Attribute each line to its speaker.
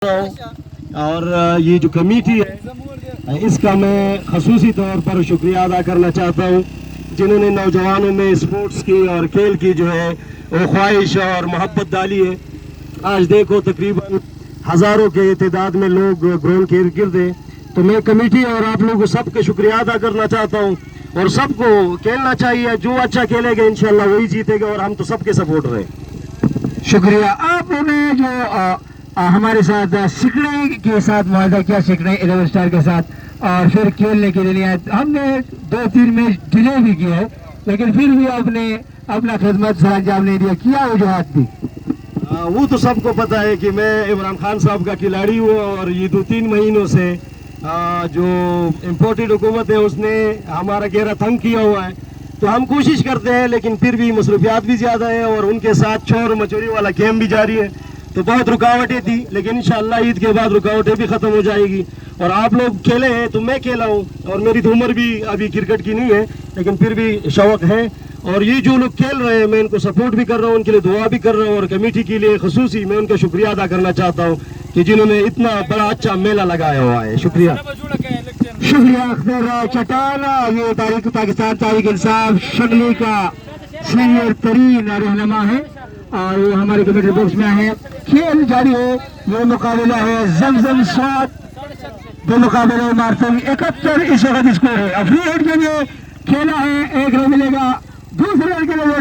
Speaker 1: اور یہ جو کمیٹی ہے اس کا میں خصوصی طور پر شکریہ ادا کرنا چاہتا ہوں جنہوں نے نوجوانوں میں اسپورٹس کی اور کھیل کی جو ہے وہ خواہش اور محبت ڈالی ہے۔ آج دیکھو تقریباً ہزاروں کے تعداد میں لوگ گراؤنڈ کے ارد گرد ہیں، تو میں کمیٹی اور آپ لوگوں سب کے شکریہ ادا کرنا چاہتا ہوں اور سب کو کھیلنا چاہیے، جو اچھا کھیلے گا انشاءاللہ وہی جیتے گا اور ہم تو سب کے سپورٹر ہیں۔
Speaker 2: شکریہ۔ آپ نے جو ہمارے ساتھ سکڑے کے ساتھ معاہدہ کیا، سکڑے 11 اسٹار کے ساتھ، اور پھر کھیلنے کے لیے ہم نے 2-3 میچ ڈیلے بھی کیے ہیں، لیکن پھر بھی آپ نے اپنا خدمت سر انجام نہیں دیا، کیا وجوہات تھی؟
Speaker 1: وہ تو سب کو پتا ہے کہ میں عمران خان صاحب کا کھلاڑی ہوں اور یہ 2-3 مہینوں سے جو امپورٹڈ حکومت ہے اس نے ہمارا گہرا تنگ کیا ہوا ہے، تو ہم کوشش کرتے ہیں لیکن پھر بھی مصروفیات بھی زیادہ ہیں اور ان کے ساتھ چور مچوری والا گیم بھی جاری ہے، تو بہت رکاوٹیں تھی، لیکن انشاءاللہ عید کے بعد رکاوٹیں بھی ختم ہو جائے گی۔ اور آپ لوگ کھیلے ہیں تو میں کھیلا ہوں اور میری تو عمر بھی ابھی کرکٹ کی نہیں ہے، لیکن پھر بھی شوق ہے، اور یہ جو لوگ کھیل رہے ہیں میں ان کو سپورٹ بھی کر رہا ہوں، ان کے لیے دعا بھی کر رہا ہوں، اور کمیٹی کے لیے خصوصی میں ان کا شکریہ ادا کرنا چاہتا ہوں کہ جنہوں نے اتنا بڑا اچھا میلہ لگایا ہوا ہے۔ شکریہ۔
Speaker 2: شکریہ اختر چٹان، یہ تاریخ پاکستان تحریک انصاف شملی کا سینئر ترین رہنما ہے اور وہ ہمارے کمیٹی باکس میں ہے۔ کھیل جاری ہے، یہ مقابلہ ہے زمزم سواد بمقابلہ مارتن 71 اس وقت اسکور ہے۔ افری ہیڈ کے لیے کھیلا ہے، ایک رن ملے گا، دوسرے کے لیے